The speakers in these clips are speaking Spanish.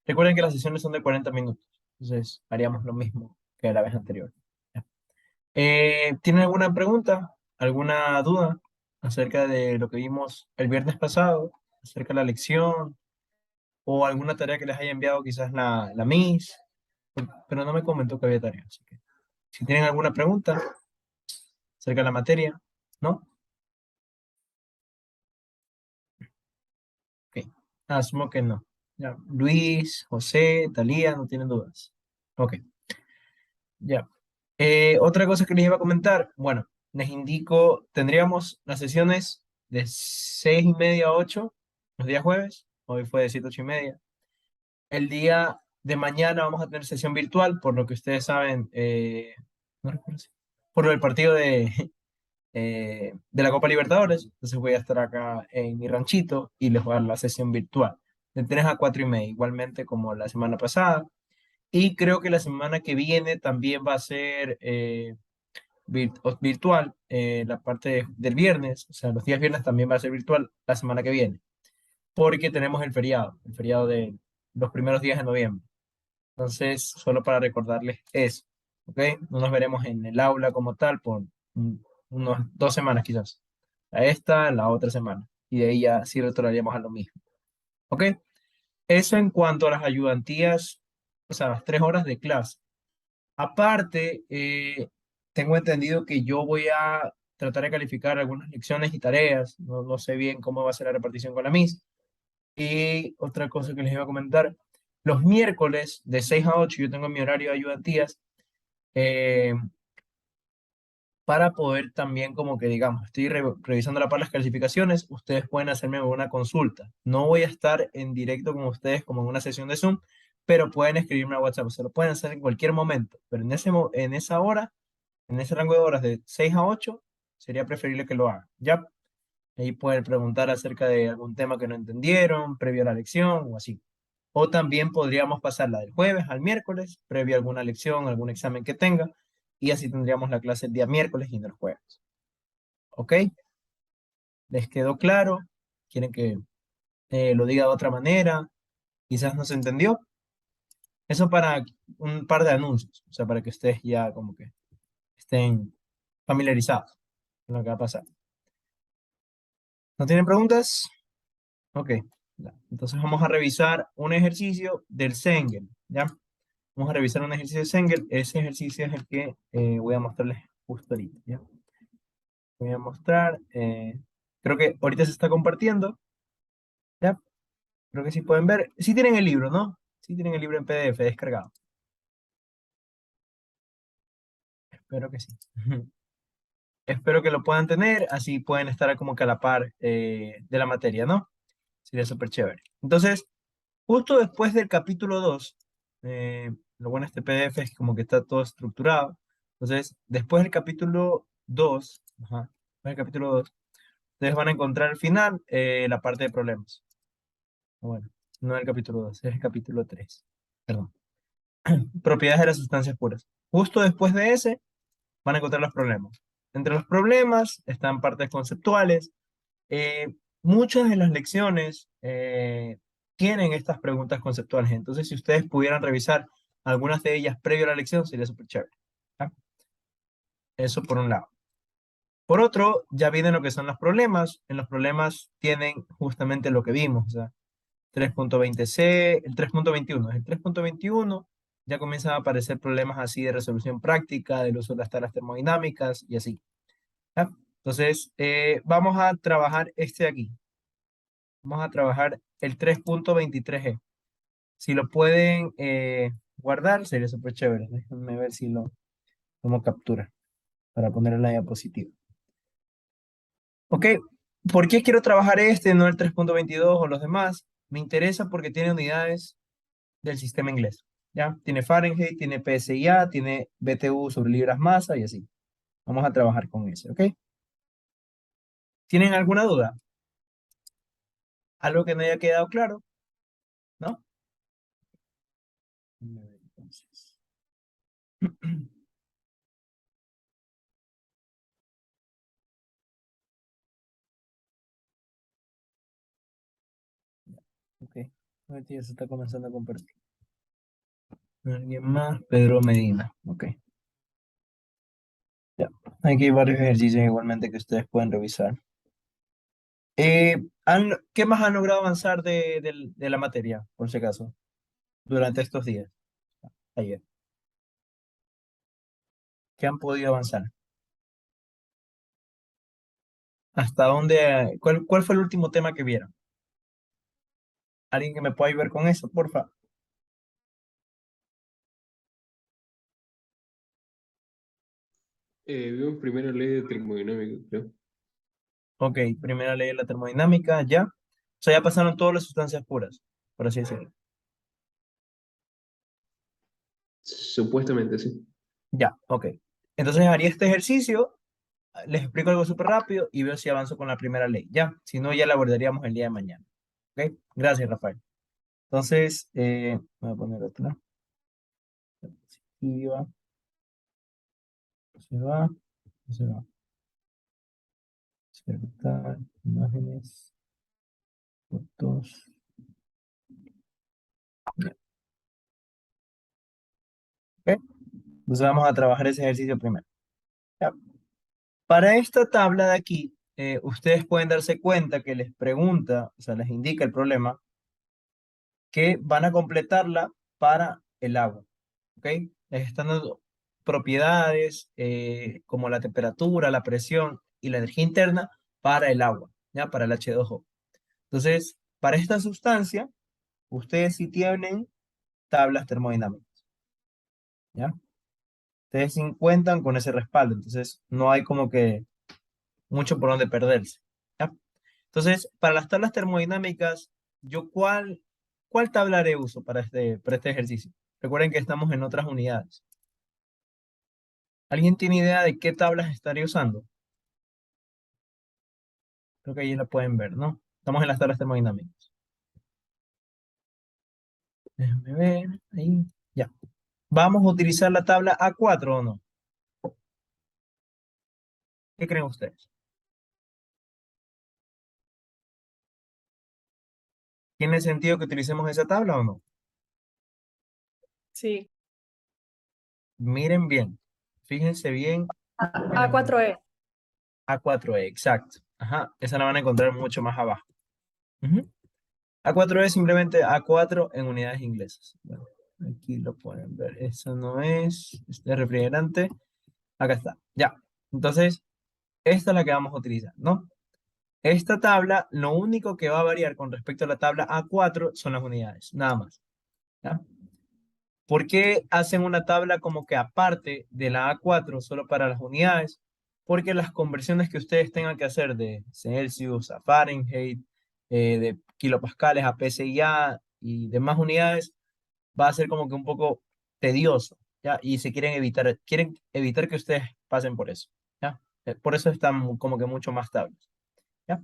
Recuerden que las sesiones son de 40 minutos, entonces haríamos lo mismo que la vez anterior. ¿Ya? ¿Tienen alguna pregunta, alguna duda acerca de lo que vimos el viernes pasado, acerca de la lección o alguna tarea que les haya enviado quizás la Miss? Pero no me comentó que había tarea, así que si tienen alguna pregunta acerca de la materia, ¿no? Ok, asumo que no. Ya. Luis, José, Talía, no tienen dudas. Ok, ya. Otra cosa que les iba a comentar, bueno, les indico, tendríamos las sesiones de 6:30 a 8 los días jueves, hoy fue de 7 a 8:30. El día de mañana vamos a tener sesión virtual, por lo que ustedes saben, no recuerdo por lo del partido de la Copa Libertadores. Entonces voy a estar acá en mi ranchito y les voy a dar la sesión virtual de 3 a 4:30, igualmente como la semana pasada. Y creo que la semana que viene también va a ser virtual, la parte del viernes, o sea, los días viernes también va a ser virtual la semana que viene, porque tenemos el feriado de los primeros días de noviembre. Entonces, solo para recordarles eso, ¿ok? No nos veremos en el aula como tal por unos 2 semanas quizás. A esta, la otra semana. Y de ahí ya sí retornaríamos a lo mismo, ¿ok? Eso en cuanto a las ayudantías, o sea, las 3 horas de clase. Aparte, tengo entendido que yo voy a tratar de calificar algunas lecciones y tareas. No sé bien cómo va a ser la repartición con la Miss. Y otra cosa que les iba a comentar, los miércoles de 6 a 8 yo tengo mi horario de ayudantías, eh, para poder también como que digamos, estoy revisando la par las calificaciones, ustedes pueden hacerme una consulta. No voy a estar en directo con ustedes como en una sesión de Zoom, pero pueden escribirme a WhatsApp, se lo pueden hacer en cualquier momento, pero en esa hora, en ese rango de horas de 6 a 8 sería preferible que lo hagan. ¿Ya? Ahí pueden preguntar acerca de algún tema que no entendieron, previo a la lección o así. O también podríamos pasarla del jueves al miércoles, previo a alguna lección, algún examen que tenga, y así tendríamos la clase el día miércoles y no el jueves. ¿Ok? ¿Les quedó claro? ¿Quieren que lo diga de otra manera? Quizás no se entendió. Eso para un par de anuncios, o sea, para que ustedes ya como que estén familiarizados con lo que va a pasar. ¿No tienen preguntas? Ok. Ya. Entonces vamos a revisar un ejercicio del Sengel, ¿ya? Vamos a revisar un ejercicio de Sengel. Ese ejercicio es el que voy a mostrarles justo ahorita, ¿ya? Voy a mostrar, creo que ahorita se está compartiendo, ¿ya? Creo que sí pueden ver. Sí tienen el libro, ¿no? Sí tienen el libro en PDF descargado. Espero que sí. Espero que lo puedan tener, así pueden estar como que a la par de la materia, ¿no? Sería súper chévere. Entonces, justo después del capítulo 2, lo bueno de este PDF es como que está todo estructurado. Entonces, después del capítulo 2, ajá, después del capítulo 2, ustedes van a encontrar al final la parte de problemas. Bueno, no el capítulo 2, es el capítulo 3. Perdón. Propiedades de las sustancias puras. Justo después de ese, van a encontrar los problemas. Entre los problemas están partes conceptuales. Muchas de las lecciones tienen estas preguntas conceptuales. Entonces, si ustedes pudieran revisar algunas de ellas previo a la lección, sería súper chévere. ¿Ya? Eso por un lado. Por otro, ya vienen lo que son los problemas. En los problemas tienen justamente lo que vimos, o sea, 3.20c, el 3.21. El 3.21 ya comienzan a aparecer problemas así de resolución práctica, del uso de las tablas termodinámicas y así. ¿Ya? Entonces, vamos a trabajar este de aquí. Vamos a trabajar el 3.23G. Si lo pueden guardar, sería súper chévere. Déjenme ver si lo tomo captura para poner en la diapositiva. Ok, ¿por qué quiero trabajar este, no el 3.22 o los demás? Me interesa porque tiene unidades del sistema inglés. ¿Ya? Tiene Fahrenheit, tiene PSIA, tiene BTU sobre libras masa y así. Vamos a trabajar con ese, ¿ok? ¿Tienen alguna duda? ¿Algo que no haya quedado claro? ¿No? Déjenme ver, entonces. Ok. Ahorita ya se está comenzando a compartir. ¿Alguien más? Pedro Medina. Ok. Ya. Aquí hay varios ejercicios igualmente que ustedes pueden revisar. ¿Qué más han logrado avanzar de la materia, por si acaso, durante estos días? Ayer. ¿Qué han podido avanzar? ¿Hasta dónde? ¿Cuál fue el último tema que vieron? ¿Alguien que me pueda ayudar con eso, porfa? Vimos primero ley de termodinámica, creo. Ok, primera ley de la termodinámica, ya. O sea, ya pasaron todas las sustancias puras, por así decirlo. Supuestamente, sí. Ya, ok. Entonces haría este ejercicio, les explico algo súper rápido y veo si avanzo con la primera ley. Ya, si no, ya la abordaríamos el día de mañana. Ok, gracias, Rafael. Entonces, voy a poner otra. Diapositiva, se va, se va. Insertar imágenes, fotos. Ok, entonces vamos a trabajar ese ejercicio primero. Ya. Para esta tabla de aquí, ustedes pueden darse cuenta que les pregunta, o sea, les indica el problema, que van a completarla para el agua. ¿Ok? Les están dando propiedades como la temperatura, la presión y la energía interna para el agua, ¿ya? Para el H2O. Entonces, para esta sustancia, ustedes sí tienen tablas termodinámicas, ¿ya? Ustedes sí cuentan con ese respaldo, entonces no hay como que mucho por donde perderse, ¿ya? Entonces, para las tablas termodinámicas, yo ¿cuál tabla haré uso para este ejercicio? Recuerden que estamos en otras unidades. ¿Alguien tiene idea de qué tablas estaré usando? Creo que ahí la pueden ver, ¿no? Estamos en las tablas termodinámicas. Déjame ver, ahí, ya. ¿Vamos a utilizar la tabla A4 o no? ¿Qué creen ustedes? ¿Tiene sentido que utilicemos esa tabla o no? Sí, Miren bien, fíjense bien en las A4E. A4E, exacto. Ajá, esa la van a encontrar mucho más abajo. Ujú. A4 es simplemente A4 en unidades inglesas. Bueno, aquí lo pueden ver. Eso no es este refrigerante. Acá está. Ya. Entonces, esta es la que vamos a utilizar, ¿no? Esta tabla, lo único que va a variar con respecto a la tabla A4 son las unidades, nada más. ¿Ya? ¿Por qué hacen una tabla como que aparte de la A4 solo para las unidades? Porque las conversiones que ustedes tengan que hacer de Celsius a Fahrenheit, de kilopascales a PSI y demás unidades, va a ser como que un poco tedioso, ¿ya? Y se quieren evitar que ustedes pasen por eso, ¿ya? Por eso están como que mucho más tablas, ¿ya?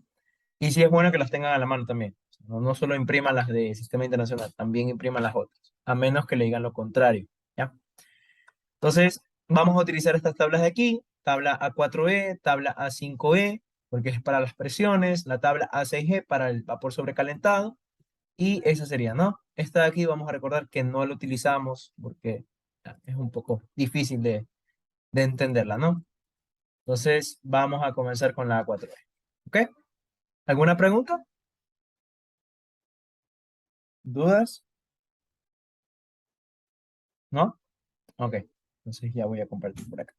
Y sí es bueno que las tengan a la mano también. No solo impriman las de Sistema Internacional, también impriman las otras, a menos que le digan lo contrario, ¿ya? Entonces, vamos a utilizar estas tablas de aquí, tabla A4E, tabla A5E, porque es para las presiones, la tabla A6G para el vapor sobrecalentado, y esa sería, ¿no? Esta de aquí vamos a recordar que no la utilizamos porque es un poco difícil de entenderla, ¿no? Entonces, vamos a comenzar con la A4E. ¿Ok? ¿Alguna pregunta? ¿Dudas? ¿No? Ok. Entonces ya voy a compartir por acá.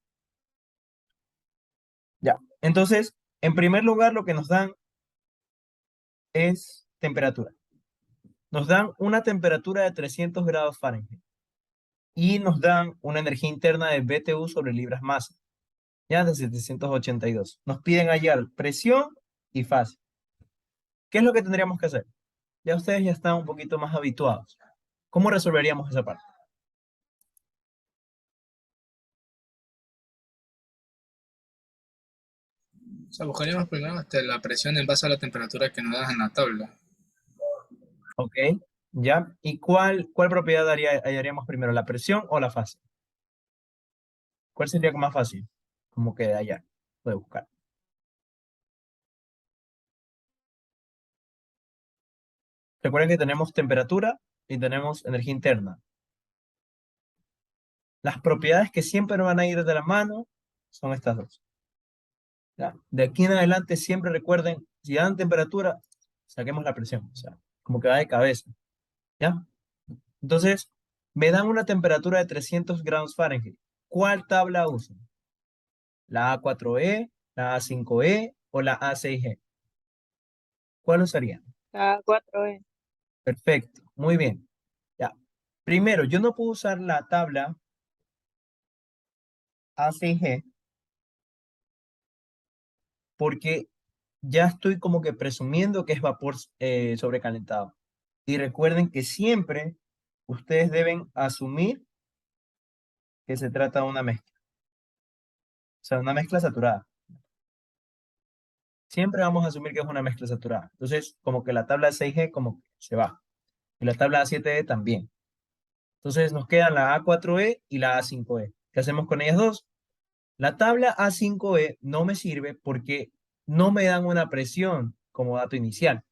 Ya. Entonces, en primer lugar, lo que nos dan es temperatura. Nos dan una temperatura de 300 grados Fahrenheit y nos dan una energía interna de BTU sobre libras masa, ya de 782. Nos piden hallar presión y fase. ¿Qué es lo que tendríamos que hacer? Ya ustedes ya están un poquito más habituados. ¿Cómo resolveríamos esa parte? O sea, buscaríamos primero la presión en base a la temperatura que nos das en la tabla. Ok, ya. ¿Y cuál propiedad hallaríamos primero, la presión o la fase? ¿Cuál sería más fácil? Como que de hallar, de buscar. Recuerden que tenemos temperatura y tenemos energía interna. Las propiedades que siempre van a ir de la mano son estas dos. ¿Ya? De aquí en adelante siempre recuerden, si dan temperatura, saquemos la presión. O sea, como que va de cabeza. ¿Ya? Entonces, me dan una temperatura de 300 grados Fahrenheit. ¿Cuál tabla uso? ¿La A4E, la A5E o la A6G? ¿Cuál usarían? La 4E. Perfecto, muy bien. Ya. Primero, yo no puedo usar la tabla A6G porque ya estoy como que presumiendo que es vapor sobrecalentado. Y recuerden que siempre ustedes deben asumir que se trata de una mezcla. O sea, una mezcla saturada. Siempre vamos a asumir que es una mezcla saturada. Entonces, como que la tabla 6G como que se va. Y la tabla A7E también. Entonces, nos quedan la A4E y la A5E. ¿Qué hacemos con ellas dos? La tabla A5E no me sirve porque no me dan una presión como dato inicial.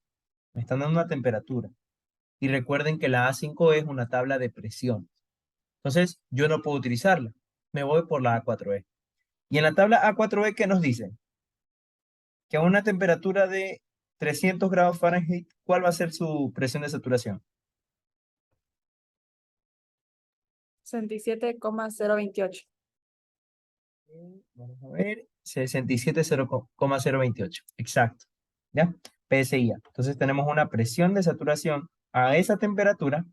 Me están dando una temperatura. Y recuerden que la A5E es una tabla de presión. Entonces, yo no puedo utilizarla. Me voy por la A4E. Y en la tabla A4E, ¿qué nos dice? Que a una temperatura de 300 grados Fahrenheit, ¿cuál va a ser su presión de saturación? 67,028. Vamos a ver, 67,028. Exacto. ¿Ya? PSI. Entonces tenemos una presión de saturación a esa temperatura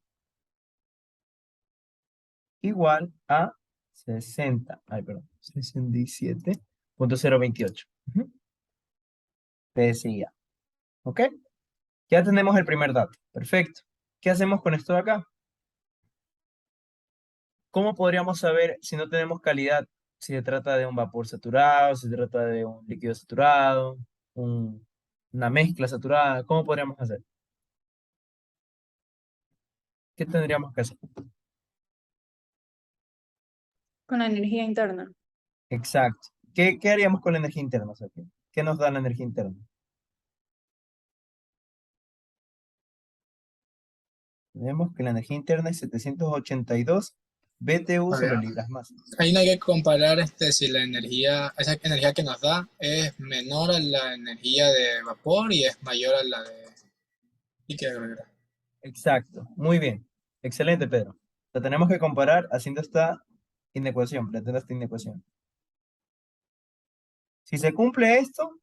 igual a 67,028. PSI. ¿Ok? Ya tenemos el primer dato. Perfecto. ¿Qué hacemos con esto de acá? ¿Cómo podríamos saber si no tenemos calidad? Si se trata de un vapor saturado, si se trata de un líquido saturado, una mezcla saturada. ¿Cómo podríamos hacer? ¿Qué tendríamos que hacer? Con la energía interna. Exacto. ¿Qué haríamos con la energía interna, Sofía? ¿Qué nos da la energía interna? Tenemos que la energía interna es 782 BTU A ver, sobre libras masa. ahí no hay que comparar si la energía, esa energía que nos da es menor a la energía de vapor y es mayor a la de líquido, creo que era. Exacto. Muy bien. Excelente, Pedro. Lo tenemos que comparar haciendo esta inecuación, planteando esta inecuación. Si se cumple esto,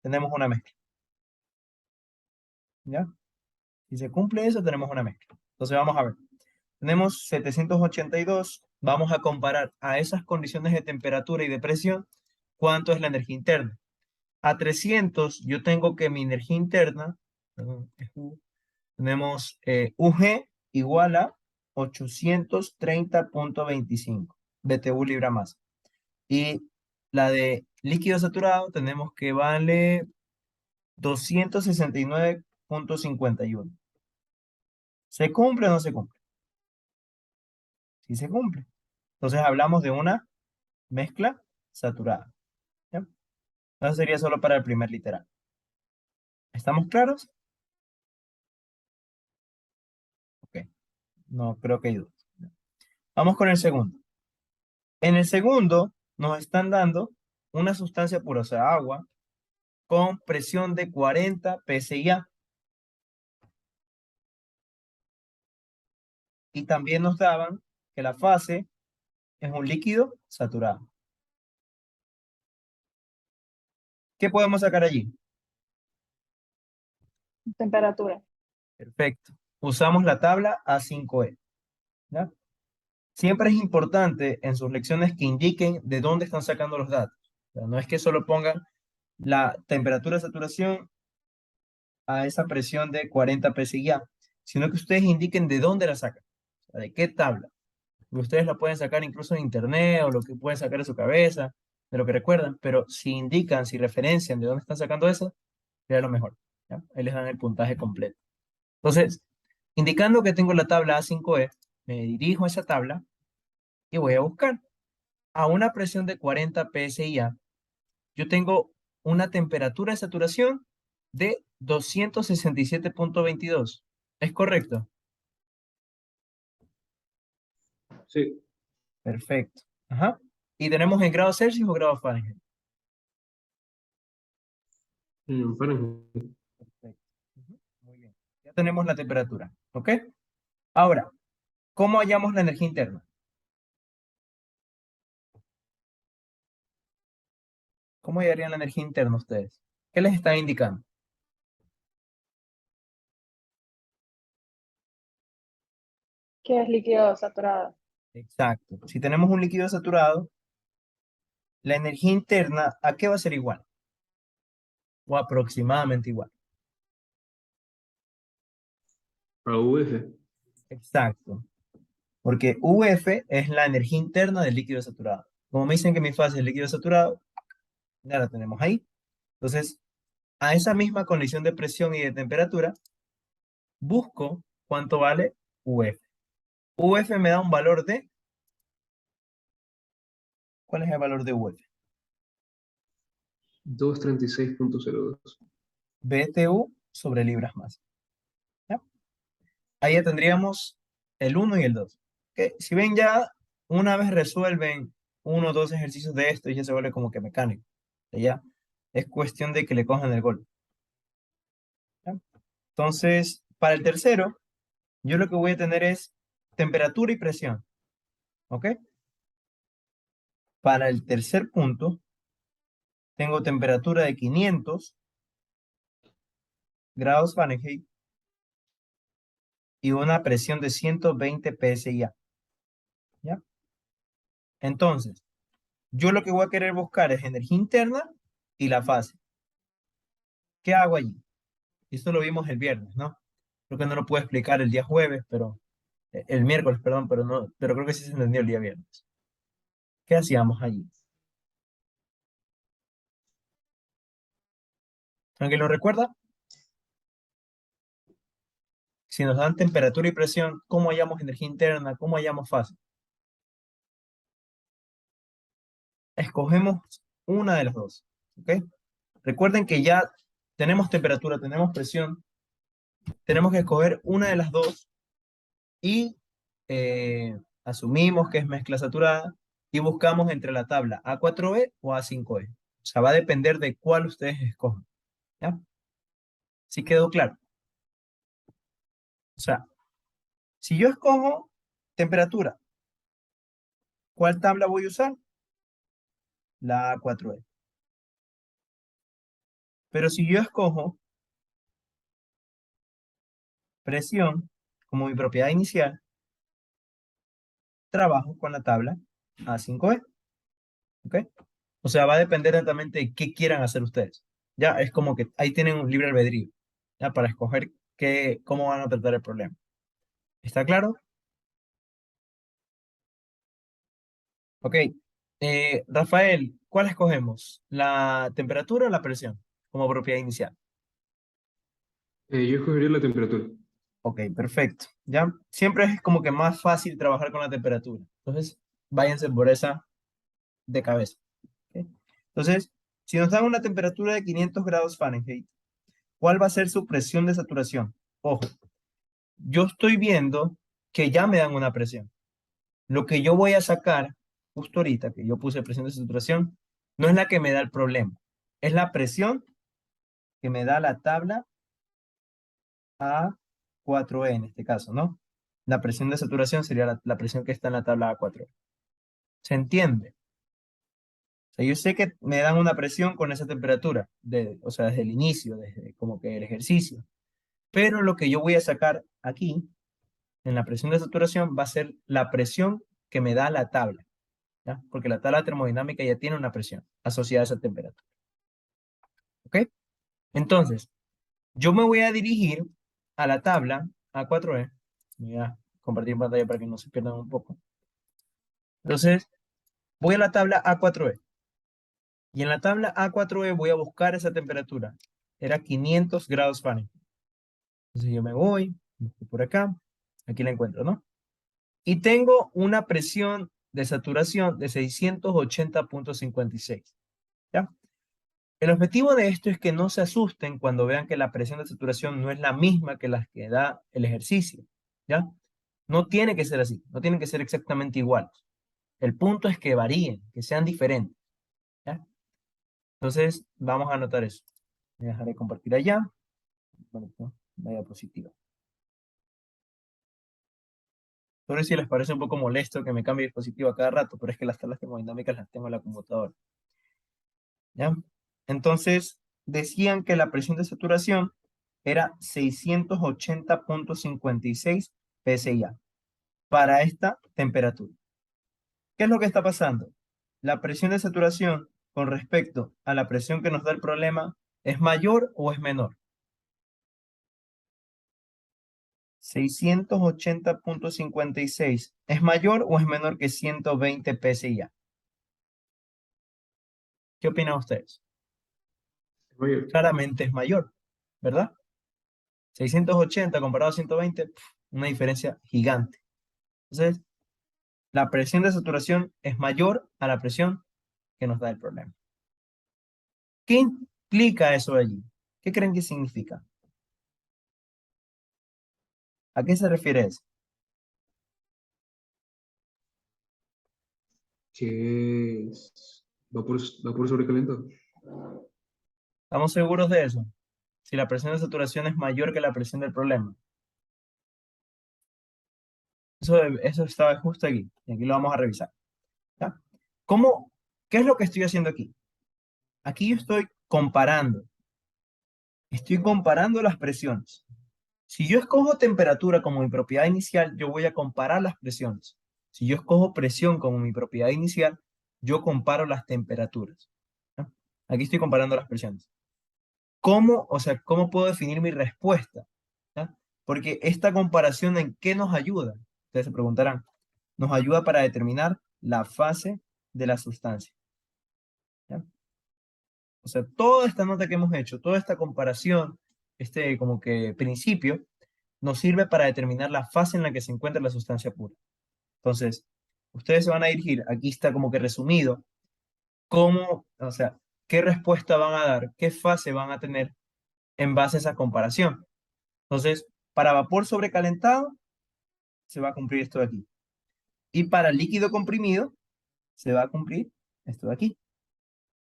tenemos una mezcla. ¿Ya? Si se cumple eso, tenemos una mezcla. Entonces vamos a ver. Tenemos 782. Vamos a comparar a esas condiciones de temperatura y de presión, cuánto es la energía interna. A 300, yo tengo que mi energía interna, perdón, es U, tenemos UG igual a 830,25 BTU libra masa. Y la de líquido saturado tenemos que vale 269,51. ¿Se cumple o no se cumple? Sí se cumple. Entonces hablamos de una mezcla saturada. ¿Ya? Eso sería solo para el primer literal. ¿Estamos claros? Ok. No creo que ayude. Vamos con el segundo. En el segundo nos están dando una sustancia pura, o sea, agua, con presión de 40 pSI. Y también nos daban que la fase es un líquido saturado. ¿Qué podemos sacar allí? Temperatura. Perfecto. Usamos la tabla A5E. ¿Ya? Siempre es importante en sus lecciones que indiquen de dónde están sacando los datos. O sea, no es que solo pongan la temperatura de saturación a esa presión de 40 pSI, sino que ustedes indiquen de dónde la sacan, o sea, de qué tabla. Ustedes la pueden sacar incluso en internet o lo que pueden sacar de su cabeza, de lo que recuerdan, pero si indican, si referencian de dónde están sacando eso, sería lo mejor. ¿Ya? Ahí les dan el puntaje completo. Entonces, indicando que tengo la tabla A5E, me dirijo a esa tabla y voy a buscar. A una presión de 40 pSI, yo tengo una temperatura de saturación de 267.22. ¿Es correcto? Sí, Perfecto. Ajá. ¿Y tenemos en grados Celsius o grados Fahrenheit? en Fahrenheit. Perfecto. Ujú, muy bien. Ya tenemos la temperatura. ¿Ok? Ahora, ¿cómo hallamos la energía interna? ¿Cómo hallarían la energía interna ustedes? ¿Qué les está indicando? Que es líquido saturado. Exacto. Si tenemos un líquido saturado, la energía interna, ¿a qué va a ser igual? O aproximadamente igual. A UF. Exacto. Porque UF es la energía interna del líquido saturado. Como me dicen que mi fase es líquido saturado, ya la tenemos ahí. Entonces, a esa misma condición de presión y de temperatura, busco cuánto vale UF. UF me da un valor de... ¿Cuál es el valor de UF? 236.02. BTU sobre libras masa. ¿Ya? Ahí ya tendríamos el 1 y el 2. Que si ven ya, una vez resuelven uno o dos ejercicios de esto, ya se vuelve como que mecánico. Ya es cuestión de que le cojan el golpe. ¿Ya? Entonces, para el tercero, yo lo que voy a tener es temperatura y presión. ¿Ok? Para el tercer punto, tengo temperatura de 500 grados Fahrenheit y una presión de 120 psi. ¿Ya? Entonces, yo lo que voy a querer buscar es energía interna y la fase. ¿Qué hago allí? Esto lo vimos el viernes, ¿no? Creo que no lo puedo explicar el día jueves, pero el miércoles, perdón, pero no, pero creo que sí se entendió el día viernes. ¿Qué hacíamos allí? ¿Alguien lo recuerda? Si nos dan temperatura y presión, ¿cómo hallamos energía interna? ¿Cómo hallamos fase? Escogemos una de las dos, ¿ok? Recuerden que ya tenemos temperatura, tenemos presión, tenemos que escoger una de las dos y asumimos que es mezcla saturada y buscamos entre la tabla A4E o A5E. O sea, va a depender de cuál ustedes escojan, ¿ya? ¿Sí quedó claro? O sea, si yo escojo temperatura, ¿cuál tabla voy a usar? La A4E. Pero si yo escojo presión como mi propiedad inicial, trabajo con la tabla A5E, ¿ok? O sea, va a depender netamente de qué quieran hacer ustedes. Ya, es como que ahí tienen un libre albedrío, ya, para escoger cómo van a tratar el problema. ¿Está claro? Ok. Rafael, ¿cuál escogemos? ¿La temperatura o la presión como propiedad inicial? Yo escogería la temperatura. Ok, perfecto. Ya, siempre es como que más fácil trabajar con la temperatura. Entonces, váyanse por esa de cabeza. ¿Ok? Entonces, si nos dan una temperatura de 500 grados Fahrenheit, ¿cuál va a ser su presión de saturación? Ojo, yo estoy viendo que ya me dan una presión. Lo que yo voy a sacar justo ahorita, que yo puse presión de saturación, no es la que me da el problema. Es la presión que me da la tabla A4E en este caso, ¿no? La presión de saturación sería la presión que está en la tabla A4E. ¿Se entiende? O sea, yo sé que me dan una presión con esa temperatura, o sea, desde el inicio, desde como que el ejercicio. Pero lo que yo voy a sacar aquí, en la presión de saturación, va a ser la presión que me da la tabla, ¿ya? Porque la tabla termodinámica ya tiene una presión asociada a esa temperatura. ¿Ok? Entonces, yo me voy a dirigir a la tabla A4E. Voy a compartir pantalla para que no se pierdan un poco. Entonces, voy a la tabla A4E. Y en la tabla A4E voy a buscar esa temperatura. Era 500 grados Fahrenheit. Entonces yo me voy, busco por acá. Aquí la encuentro, ¿no? Y tengo una presión de saturación de 680.56. ¿Ya? El objetivo de esto es que no se asusten cuando vean que la presión de saturación no es la misma que la que da el ejercicio, ¿ya? No tiene que ser así, no tienen que ser exactamente iguales. El punto es que varíen, que sean diferentes, ¿ya? Entonces, vamos a anotar eso. Voy a dejar de compartir allá. Bueno, no, vaya positiva. Por si les parece un poco molesto que me cambie de dispositivo a cada rato, pero es que las tablas termodinámicas las tengo en la computadora, ¿ya? Entonces, decían que la presión de saturación era 680,56 PSI para esta temperatura. ¿Qué es lo que está pasando? La presión de saturación con respecto a la presión que nos da el problema, ¿es mayor o es menor? 680,56 ¿es mayor o es menor que 120 PSI? ¿Qué opinan ustedes? Mayor. Claramente es mayor, ¿verdad? 680 comparado a 120, una diferencia gigante. Entonces, la presión de saturación es mayor a la presión que nos da el problema. ¿Qué implica eso allí? ¿Qué creen que significa? ¿A qué se refiere eso? Que es vapor sobrecalentado. ¿Estamos seguros de eso? Si la presión de saturación es mayor que la presión del problema. Eso estaba justo aquí. Y aquí lo vamos a revisar. ¿Ya? ¿Cómo? ¿Qué es lo que estoy haciendo aquí? Aquí yo estoy comparando. Estoy comparando las presiones. Si yo escojo temperatura como mi propiedad inicial, yo voy a comparar las presiones. Si yo escojo presión como mi propiedad inicial, yo comparo las temperaturas. ¿Ya? Aquí estoy comparando las presiones. ¿Cómo, o sea, cómo puedo definir mi respuesta? ¿Ya? Porque esta comparación, ¿en qué nos ayuda? Ustedes se preguntarán. Nos ayuda para determinar la fase de la sustancia. ¿Ya? O sea, toda esta nota que hemos hecho, toda esta comparación, este como que principio, nos sirve para determinar la fase en la que se encuentra la sustancia pura. Entonces, ustedes se van a dirigir, aquí está como que resumido, cómo, o sea, qué respuesta van a dar, qué fase van a tener en base a esa comparación. Entonces, para vapor sobrecalentado, se va a cumplir esto de aquí. Y para líquido comprimido, se va a cumplir esto de aquí.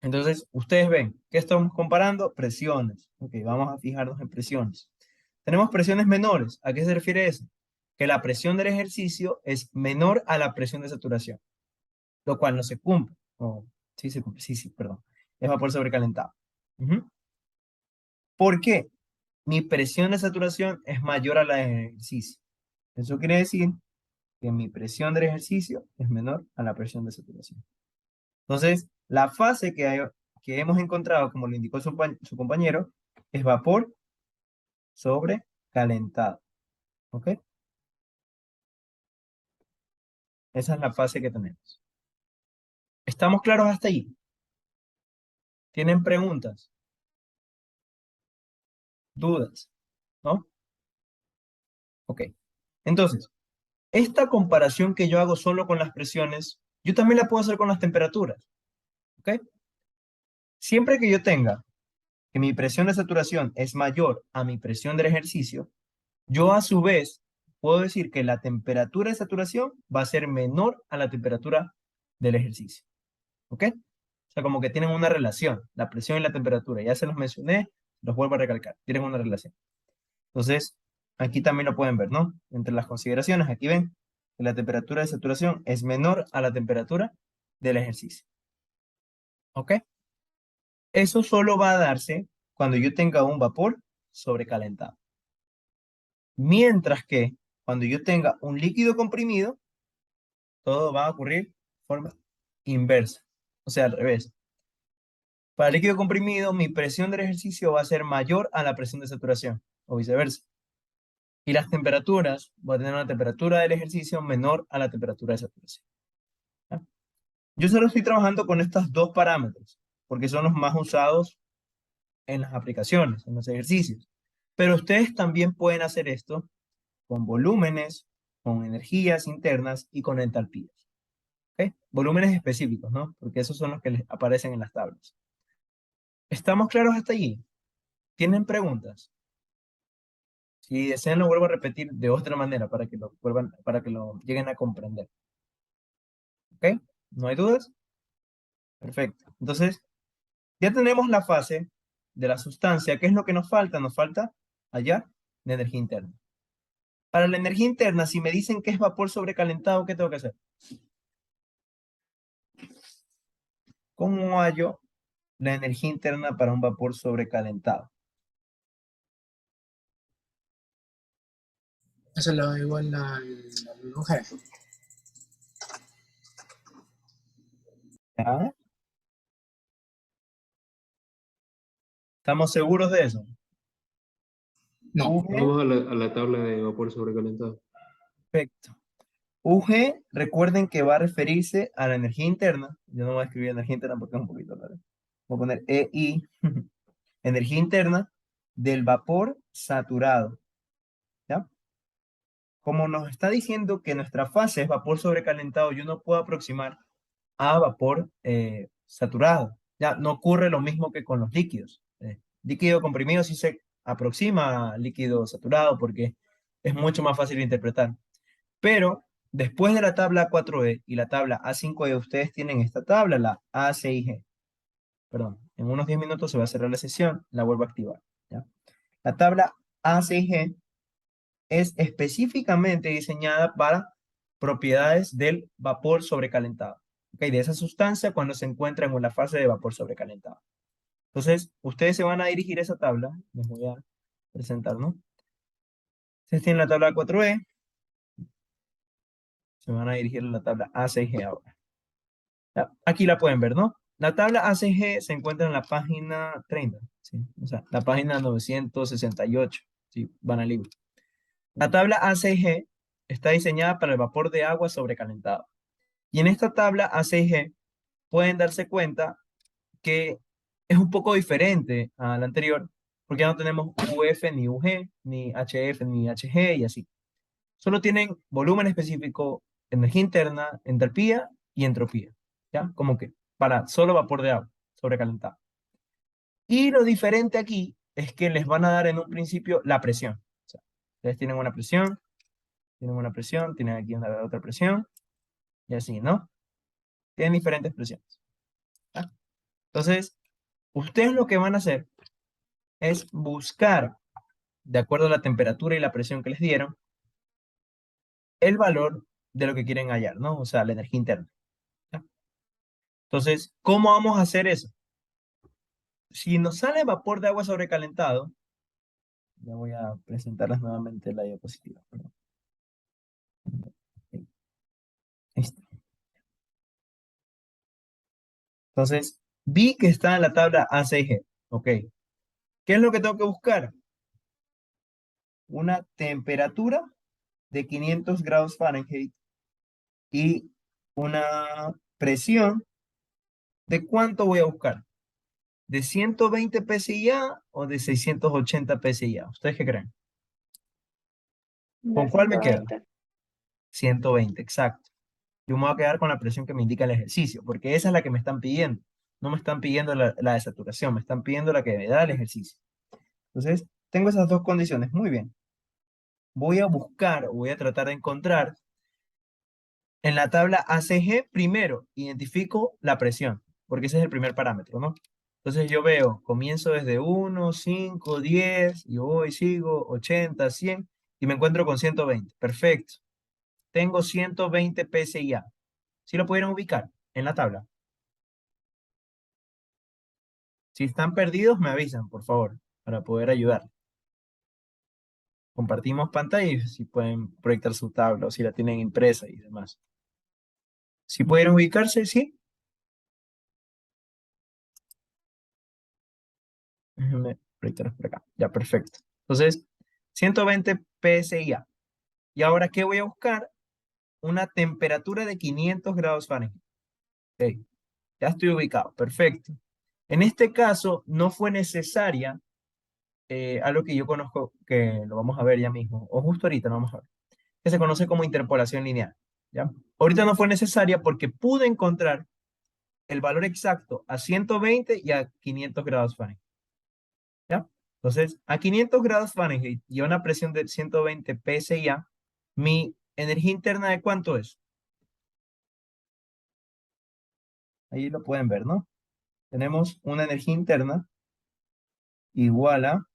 Entonces, ustedes ven, ¿qué estamos comparando? Presiones. Ok, vamos a fijarnos en presiones. Tenemos presiones menores. ¿A qué se refiere eso? Que la presión del ejercicio es menor a la presión de saturación, lo cual no se cumple. Oh, sí, se cumple. Sí, sí, perdón. Es vapor sobrecalentado. Ujú. ¿Por qué? Mi presión de saturación es mayor a la del ejercicio. Eso quiere decir que mi presión del ejercicio es menor a la presión de saturación. Entonces, la fase que hemos encontrado, como lo indicó su compañero, es vapor sobrecalentado. ¿Ok? Esa es la fase que tenemos. ¿Estamos claros hasta ahí? ¿Tienen preguntas? ¿Dudas? ¿No? Ok. Entonces, esta comparación que yo hago solo con las presiones, yo también la puedo hacer con las temperaturas. ¿Ok? Siempre que yo tenga que mi presión de saturación es mayor a mi presión del ejercicio, yo a su vez puedo decir que la temperatura de saturación va a ser menor a la temperatura del ejercicio. ¿Ok? O sea, como que tienen una relación, la presión y la temperatura. Ya se los mencioné, los vuelvo a recalcar, tienen una relación. Entonces, aquí también lo pueden ver, ¿no? Entre las consideraciones, aquí ven que la temperatura de saturación es menor a la temperatura del ejercicio. ¿Ok? Eso solo va a darse cuando yo tenga un vapor sobrecalentado. Mientras que cuando yo tenga un líquido comprimido, todo va a ocurrir de forma inversa. O sea, al revés. Para el líquido comprimido, mi presión del ejercicio va a ser mayor a la presión de saturación, o viceversa. Y las temperaturas, voy a tener una temperatura del ejercicio menor a la temperatura de saturación. ¿Ya? Yo solo estoy trabajando con estos dos parámetros, porque son los más usados en las aplicaciones, en los ejercicios. Pero ustedes también pueden hacer esto con volúmenes, con energías internas y con entalpías. ¿Ok? Volúmenes específicos, ¿no? Porque esos son los que les aparecen en las tablas. ¿Estamos claros hasta allí? ¿Tienen preguntas? Si desean, lo vuelvo a repetir de otra manera para que lo vuelvan, para que lo lleguen a comprender. ¿Ok? ¿No hay dudas? Perfecto. Entonces, ya tenemos la fase de la sustancia. ¿Qué es lo que nos falta? Nos falta hallar la energía interna. Para la energía interna, si me dicen que es vapor sobrecalentado, ¿qué tengo que hacer? ¿Cómo hallo la energía interna para un vapor sobrecalentado? Eso lo da igual al UG. ¿Ya? ¿Estamos seguros de eso? No, UG, Vamos a la tabla de vapor sobrecalentado. perfecto. UG, recuerden que va a referirse a la energía interna. Yo no voy a escribir energía interna porque es un poquito largo. Voy a poner EI, energía interna del vapor saturado. ¿Ya? Como nos está diciendo que nuestra fase es vapor sobrecalentado, yo no puedo aproximar a vapor saturado. Ya no ocurre lo mismo que con los líquidos. Líquido comprimido sí se aproxima a líquido saturado porque es mucho más fácil de interpretar. Pero después de la tabla A4E y la tabla A5E, ustedes tienen esta tabla, la A6G. Perdón, en unos 10 minutos se va a cerrar la sesión, la vuelvo a activar. ¿Ya? La tabla A6G es específicamente diseñada para propiedades del vapor sobrecalentado. ¿Ok? De esa sustancia cuando se encuentra en una fase de vapor sobrecalentado. Entonces, ustedes se van a dirigir a esa tabla. Les voy a presentar, ¿no? Ustedes tienen la tabla A4E, se van a dirigir a la tabla A6G ahora. Ya, aquí la pueden ver, ¿no? La tabla A6G se encuentra en la página 30, ¿sí? O sea, la página 968, ¿sí? Van al libro. La tabla A6G está diseñada para el vapor de agua sobrecalentado. Y en esta tabla A6G pueden darse cuenta que es un poco diferente a la anterior, porque ya no tenemos UF ni UG, ni HF ni HG y así. Solo tienen volumen específico, energía interna, entalpía y entropía. ¿Ya? Como que para solo vapor de agua sobrecalentado. Y lo diferente aquí es que les van a dar en un principio la presión. O sea, ustedes tienen una presión, tienen aquí una otra presión, y así, ¿no? Tienen diferentes presiones. ¿Ya? Entonces, ustedes lo que van a hacer es buscar, de acuerdo a la temperatura y la presión que les dieron, el valor de lo que quieren hallar, ¿no? O sea, la energía interna. ¿Ya? Entonces, ¿cómo vamos a hacer eso? Si nos sale vapor de agua sobrecalentado, ya voy a presentarles nuevamente la diapositiva. Perdón. Ahí está. Entonces, vi que está en la tabla A6G. Ok. ¿Qué es lo que tengo que buscar? Una temperatura de 500 grados Fahrenheit y una presión de cuánto voy a buscar. ¿De 120 PSI o de 680 PSI? ¿Ustedes qué creen? De ¿Con cuál me quedo? 120. 120, exacto. Yo me voy a quedar con la presión que me indica el ejercicio, porque esa es la que me están pidiendo. No me están pidiendo la de saturación, me están pidiendo la que me da el ejercicio. Entonces, tengo esas dos condiciones. Muy bien. Voy a buscar, o voy a tratar de encontrar en la tabla ACG, primero, identifico la presión, porque ese es el primer parámetro, ¿no? Entonces yo veo, comienzo desde 1, 5, 10, y voy, sigo, 80, 100, y me encuentro con 120. Perfecto. Tengo 120 PSI. ¿Sí lo pudieron ubicar en la tabla? Si están perdidos, me avisan, por favor, para poder ayudar. Compartimos pantalla y si pueden proyectar su tabla o si la tienen impresa y demás. Si pudieron ubicarse, sí. Déjenme proyectar por acá. Ya, perfecto. Entonces, 120 PSI. Y ahora, ¿qué voy a buscar? Una temperatura de 500 grados Fahrenheit. Ok, ya estoy ubicado. Perfecto. En este caso, no fue necesaria algo que yo conozco, que lo vamos a ver ya mismo, o justo ahorita lo vamos a ver, que se conoce como interpolación lineal. ¿Ya? Ahorita no fue necesaria porque pude encontrar el valor exacto a 120 y a 500 grados Fahrenheit. ¿Ya? Entonces, a 500 grados Fahrenheit y a una presión de 120 pSI, mi energía interna ¿de cuánto es? Ahí lo pueden ver, ¿no? Tenemos una energía interna igual a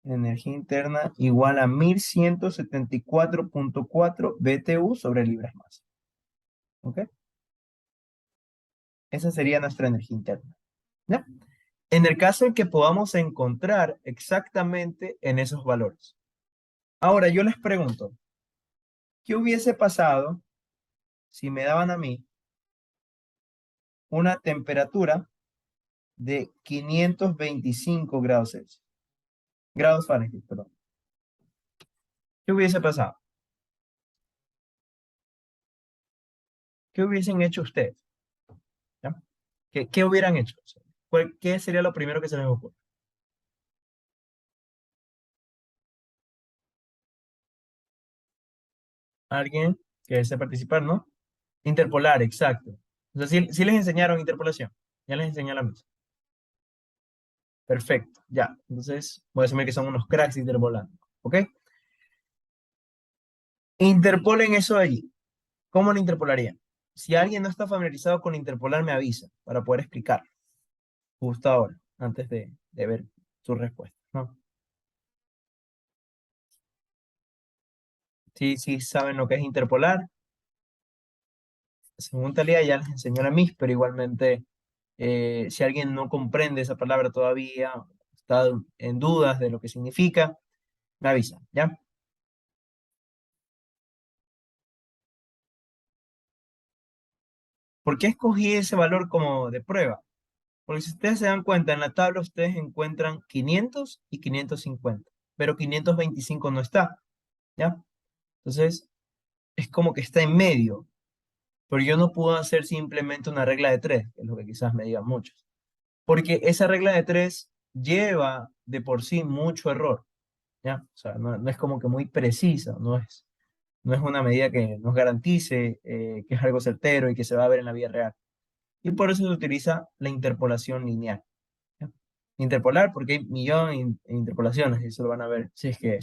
energía interna igual a 1174.4 BTU sobre libras masa. ¿Ok? Esa sería nuestra energía interna. ¿Ya? En el caso en que podamos encontrar exactamente en esos valores. Ahora yo les pregunto, ¿qué hubiese pasado si me daban a mí una temperatura de 525 grados Celsius? Grados Fahrenheit, perdón. ¿Qué hubiese pasado? ¿Qué hubiesen hecho ustedes? ¿Ya? ¿Qué hubieran hecho? O sea, ¿qué sería lo primero que se les ocurre? ¿Alguien que desee participar, no? Interpolar, exacto. O sea, sí les enseñaron interpolación. Ya les enseñé la misma. Perfecto, ya. Entonces, voy a asumir que son unos cracks interpolando. ¿Ok? Interpolen eso allí. ¿Cómo lo interpolarían? Si alguien no está familiarizado con interpolar, me avisa para poder explicar justo ahora, antes de ver su respuesta, ¿no? Sí saben lo que es interpolar. Según Talía ya les enseñó la MIS, pero igualmente, si alguien no comprende esa palabra todavía, está en dudas de lo que significa, me avisa, ¿ya? ¿Por qué escogí ese valor como de prueba? Porque si ustedes se dan cuenta, en la tabla ustedes encuentran 500 y 550, pero 525 no está, ¿ya? Entonces, es como que está en medio, pero yo no puedo hacer simplemente una regla de tres, que es lo que quizás me digan muchos, porque esa regla de tres lleva de por sí mucho error, ¿ya? O sea, no es como que muy precisa, no es una medida que nos garantice que es algo certero y que se va a ver en la vida real. Y por eso se utiliza la interpolación lineal. ¿Ya? Interpolar, porque hay millones de interpolaciones, y eso lo van a ver si es que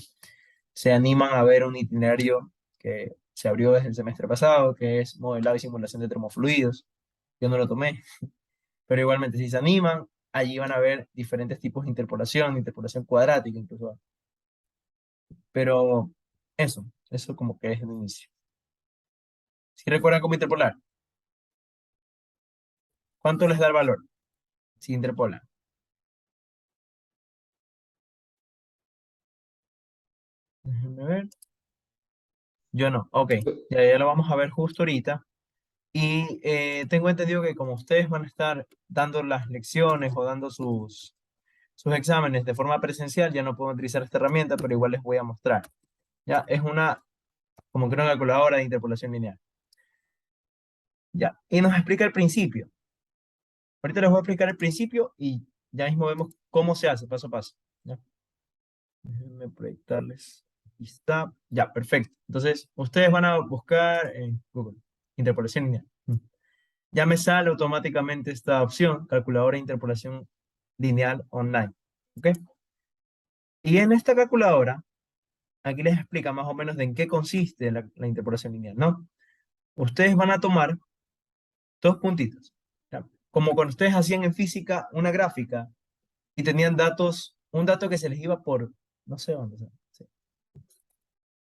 se animan a ver un itinerario que se abrió desde el semestre pasado, que es modelado y simulación de termofluidos. Yo no lo tomé, pero igualmente si se animan, allí van a ver diferentes tipos de interpolación cuadrática incluso. Pero eso como que es el inicio. Si recuerdan cómo interpolar, ¿cuánto les da el valor si interpolan? Déjenme ver. Yo no, ok, ya lo vamos a ver justo ahorita. Y tengo entendido que como ustedes van a estar dando las lecciones o dando sus exámenes de forma presencial, ya no puedo utilizar esta herramienta, pero igual les voy a mostrar. Ya, es como que una calculadora de interpolación lineal. Ya, y nos explica el principio. Ahorita les voy a explicar el principio y ya mismo vemos cómo se hace paso a paso. ¿Ya? Déjenme proyectarles. Aquí está. Ya, perfecto. Entonces, ustedes van a buscar en Google interpolación lineal. Ya me sale automáticamente esta opción, calculadora de interpolación lineal online. ¿Ok? Y en esta calculadora, aquí les explica más o menos de en qué consiste la interpolación lineal, ¿no? Ustedes van a tomar dos puntitos. ¿Ya? Como cuando ustedes hacían en física una gráfica y tenían un dato que se les iba por, no sé dónde,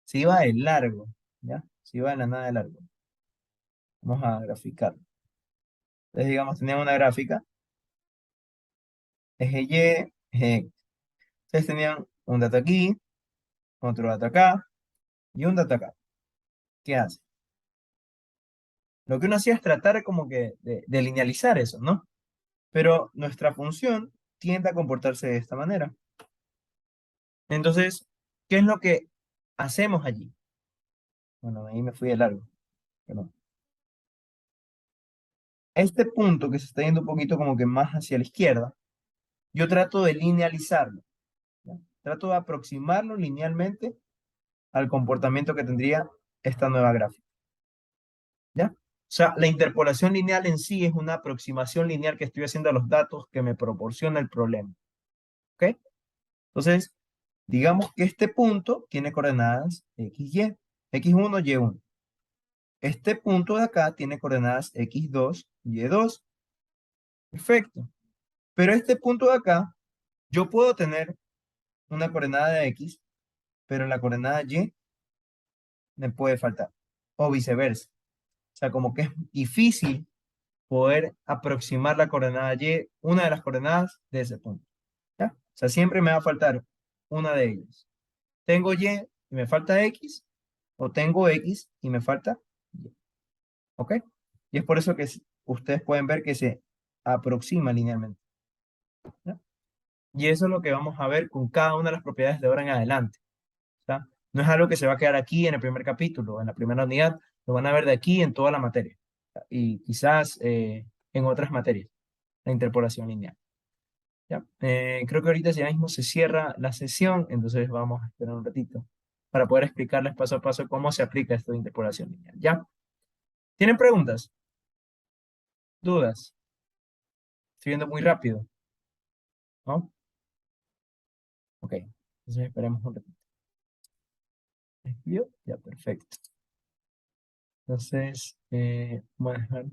se iba de largo, ¿ya? Se iba de la nada de largo. Vamos a graficar. Entonces, digamos, tenían una gráfica, eje Y, eje X. Ustedes tenían un dato aquí, otro dato acá y un dato acá. ¿Qué hace? Lo que uno hacía es tratar como que de linealizar eso, ¿no? Pero nuestra función tiende a comportarse de esta manera. Entonces, ¿qué es lo que hacemos allí? Bueno, ahí me fui de largo. Perdón. Este punto que se está yendo un poquito como que más hacia la izquierda, yo trato de linealizarlo. ¿Ya? Trato de aproximarlo linealmente al comportamiento que tendría esta nueva gráfica. ¿Ya? O sea, la interpolación lineal en sí es una aproximación lineal que estoy haciendo a los datos que me proporciona el problema. ¿Ok? Entonces, digamos que este punto tiene coordenadas x, y, x1, y1. Este punto de acá tiene coordenadas x2, y2. Perfecto. Pero este punto de acá, yo puedo tener una coordenada de x, pero la coordenada y me puede faltar. O viceversa. O sea, como que es difícil poder aproximar la coordenada y, una de las coordenadas de ese punto. ¿Ya? O sea, siempre me va a faltar una de ellas. Tengo y me falta x, o tengo x y me falta y. ¿Ok? Y es por eso que ustedes pueden ver que se aproxima linealmente. ¿Ya? Y eso es lo que vamos a ver con cada una de las propiedades de ahora en adelante. ¿Ya? No es algo que se va a quedar aquí en el primer capítulo, en la primera unidad, lo van a ver de aquí en toda la materia. Y quizás en otras materias, la interpolación lineal. ¿Ya? Creo que ahorita ya mismo se cierra la sesión, entonces vamos a esperar un ratito para poder explicarles paso a paso cómo se aplica esto de interpolación lineal. ¿Ya? ¿Tienen preguntas? ¿Dudas? Estoy viendo muy rápido, ¿no? Ok, entonces esperemos un ratito. ¿Escribió? Ya, perfecto. Entonces, voy a dejar